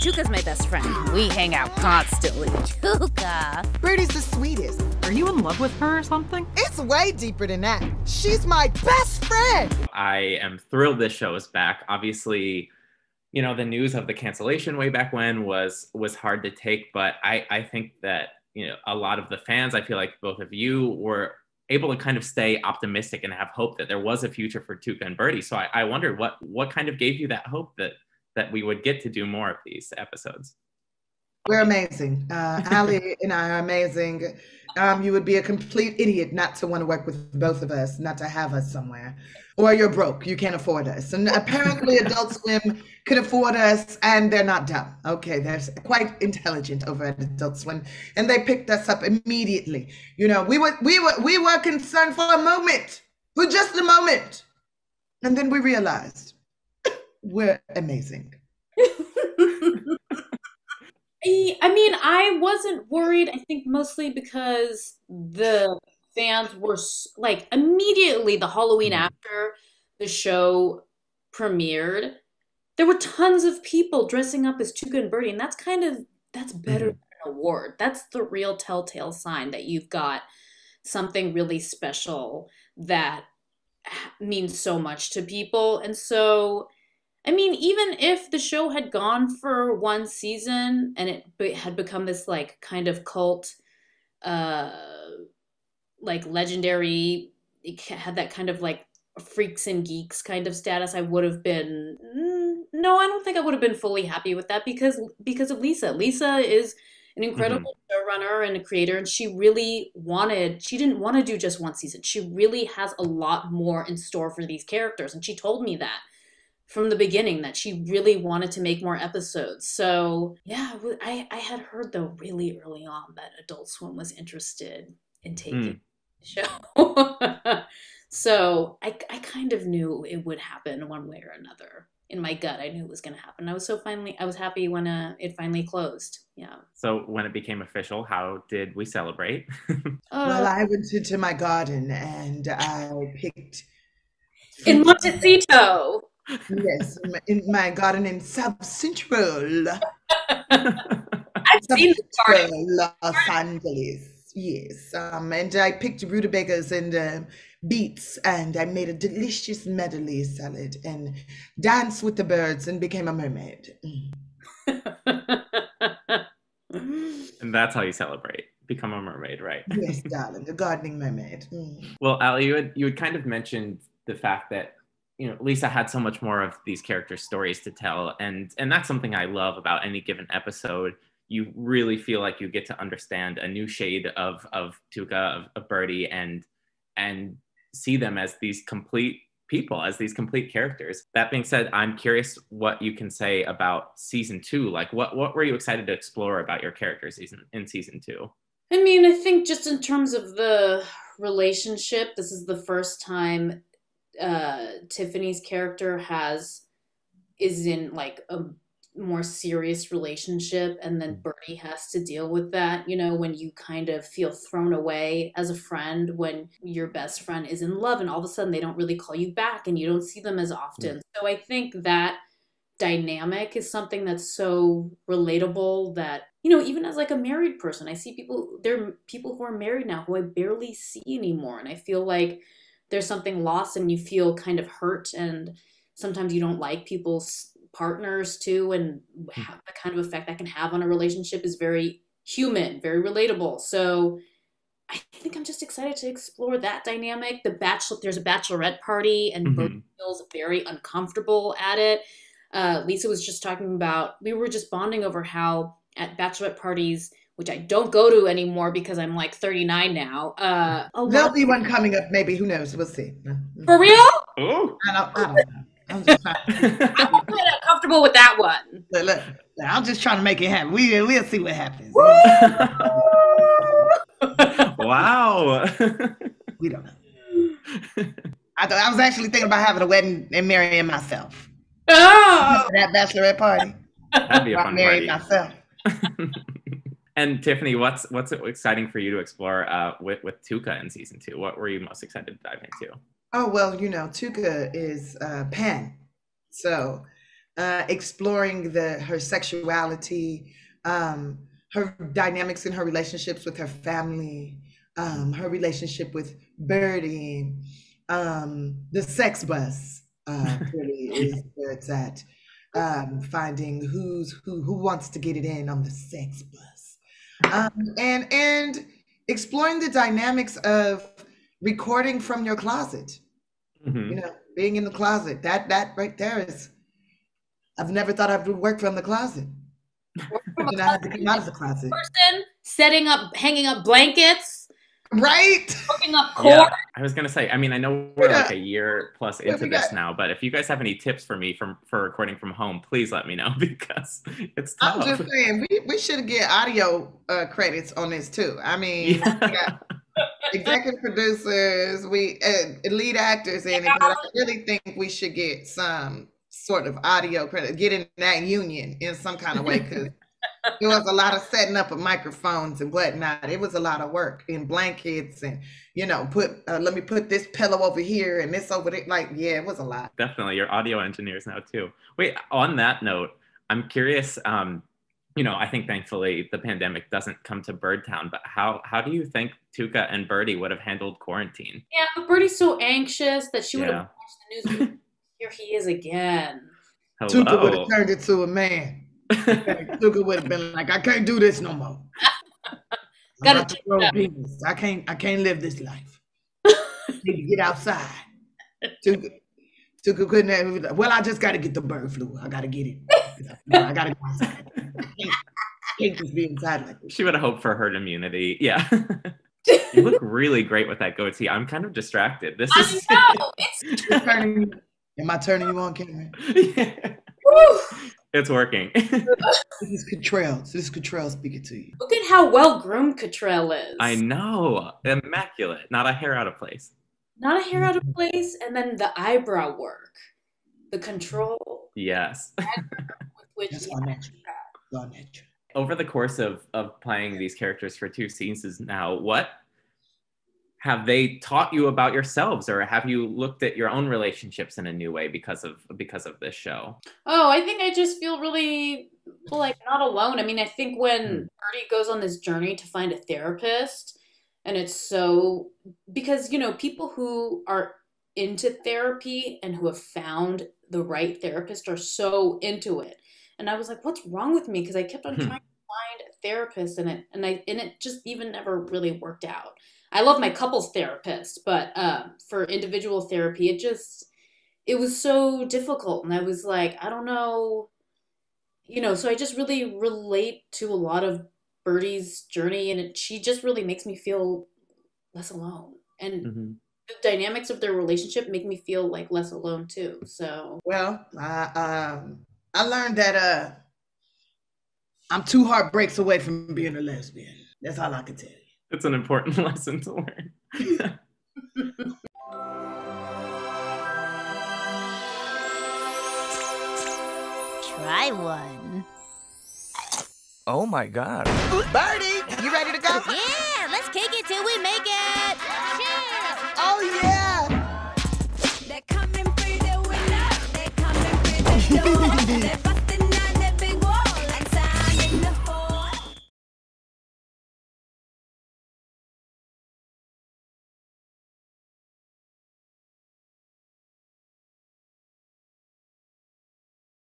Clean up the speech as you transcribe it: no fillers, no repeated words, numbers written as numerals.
Tuca's my best friend. We hang out constantly. Tuca. Bertie's the sweetest. Are you in love with her or something? It's way deeper than that. She's my best friend. I am thrilled this show is back. Obviously, you know, the news of the cancellation way back when was hard to take, but I think that, you know, a lot of the fans, I feel like both of you were able to kind of stay optimistic and have hope that there was a future for Tuca and Bertie. So I wondered what kind of gave you that hope that we would get to do more of these episodes. We're amazing. Ali and I are amazing. You would be a complete idiot not to want to work with both of us, not to have us somewhere. Or you're broke, you can't afford us. And apparently Adult Swim could afford us, and they're not dumb. Okay, they're quite intelligent over at Adult Swim, and they picked us up immediately. You know, we were concerned for a moment, for just a moment. And then we realized we're amazing. I mean, I wasn't worried, I think mostly because the fans were like immediately the Halloween after the show premiered, there were tons of people dressing up as Tuca and Bertie, and that's better than an award. That's the real telltale sign that you've got something really special that means so much to people. And so, I mean, even if the show had gone for one season and it had become this like kind of cult, like legendary, it had that kind of like freaks and geeks kind of status, I would have been, no, I don't think I would have been fully happy with that because of Lisa. Lisa is an incredible showrunner and a creator, and she didn't want to do just one season. She really has a lot more in store for these characters, and she told me that from the beginning, that she really wanted to make more episodes. So yeah, I had heard though really early on that Adult Swim was interested in taking the show. So I kind of knew it would happen one way or another. In my gut, I knew it was going to happen. I was happy when it finally closed. Yeah. So when it became official, how did we celebrate? Well, I went into my garden and I picked in Montecito. Yes, in my garden in South Central. I've seen the garden. Los Angeles. Yes, and I picked rutabagas and beets, and I made a delicious medley salad and danced with the birds and became a mermaid. And that's how you celebrate. Become a mermaid, right? Yes, darling, a gardening mermaid. Well, Ali, you had kind of mentioned the fact that, you know, Lisa had so much more of these character stories to tell, and that's something I love about any given episode. You really feel like you get to understand a new shade of Tuca, of Bertie, and see them as these complete people, as these complete characters. That being said, I'm curious what you can say about season 2. Like, what were you excited to explore about your characters in season 2? I mean, I think just in terms of the relationship, this is the first time Tiffany's character is in like a more serious relationship, and then Bertie has to deal with that, you know, when you kind of feel thrown away as a friend when your best friend is in love and all of a sudden they don't really call you back and you don't see them as often. So I think that dynamic is something that's so relatable that, you know, even as like a married person, I see there are people who are married now who I barely see anymore, and I feel like there's something lost and you feel kind of hurt, and sometimes you don't like people's partners too, and the kind of effect that can have on a relationship is very human, very relatable. So I think I'm just excited to explore that dynamic. There's a bachelorette party, and Bertie feels very uncomfortable at it. Lisa was just talking about, we were just bonding over how at bachelorette parties, which I don't go to anymore because I'm like 39 now. There'll be one coming up, maybe. Who knows? We'll see. For real? Oh, I don't know. I'm just trying I'm not comfortable with that one. look, I'm just trying to make it happen. We'll see what happens. Wow. We don't know. I was actually thinking about having a wedding and marrying myself. Oh! That bachelorette party. That'd be a fun marrying party. myself. And Tiffany, what's exciting for you to explore with Tuca in season 2? What were you most excited to dive into? Oh, well, Tuca is pan. So exploring her sexuality, her dynamics in her relationships with her family, her relationship with Bertie, the sex bus really is where it's at. Finding who wants to get it in on the sex bus, and exploring the dynamics of recording from your closet. Being in the closet, that right there is, I've never thought I would work from the closet. And I had to come out of the closet. Setting up, hanging up blankets. Right? Hooking up cord. Yeah, I was going to say, I mean, I know we're like a year plus into this now, but if you guys have any tips for me for recording from home, please let me know, because it's tough. I'm just saying, we should get audio credits on this too. I mean, we got executive producers, lead actors in it, but I really think we should get some sort of audio credit, get in that union in some kind of way, because there was a lot of setting up of microphones and whatnot. It was a lot of work in blankets and, let me put this pillow over here and this over there. Like, yeah, it was a lot. Definitely. You're audio engineers now too. Wait, on that note, I'm curious, I think thankfully the pandemic doesn't come to Birdtown, but how do you think Tuca and Bertie would have handled quarantine? Yeah, but Bertie's so anxious that she would have watched the news. Here he is again. Hello. Tuca would have turned it to a man. Tuca would have been like, I can't do this no more. Gotta I can't live this life. Need to get outside. Tuca couldn't have, well, I just got to get the bird flu. I got to get it. I got to go outside. Can't just be inside like this. She would have hoped for herd immunity. Yeah. You look really great with that goatee. I'm kind of distracted. This is. I know. It's Am I turning you on, Cameron? Yeah. It's working. This is Cottrell speaking to you. Look at how well groomed Cottrell is. I know. Immaculate. Not a hair out of place. Not a hair out of place. And then the eyebrow work. The control. Yes. With That's which all natural. All natural. Over the course of playing these characters for 2 seasons now, what have they taught you about yourselves, or have you looked at your own relationships in a new way because of this show? Oh, I think I just feel really like not alone. I mean, I think when Bertie goes on this journey to find a therapist, and it's so, because, people who are into therapy and who have found the right therapist are so into it. And I was like, what's wrong with me? Because I kept on trying to find a therapist, and it just even never really worked out. I love my couples therapist, but for individual therapy, it was so difficult. And I was like, I don't know, so I just really relate to a lot of Bertie's journey, and she just really makes me feel less alone. And the dynamics of their relationship make me feel like less alone too. So, well, I learned that I'm 2 heartbreaks away from being a lesbian. That's all I can tell you. It's an important lesson to learn. Try one. Oh my God. Bertie, you ready to go? Yeah, let's kick it till we make it.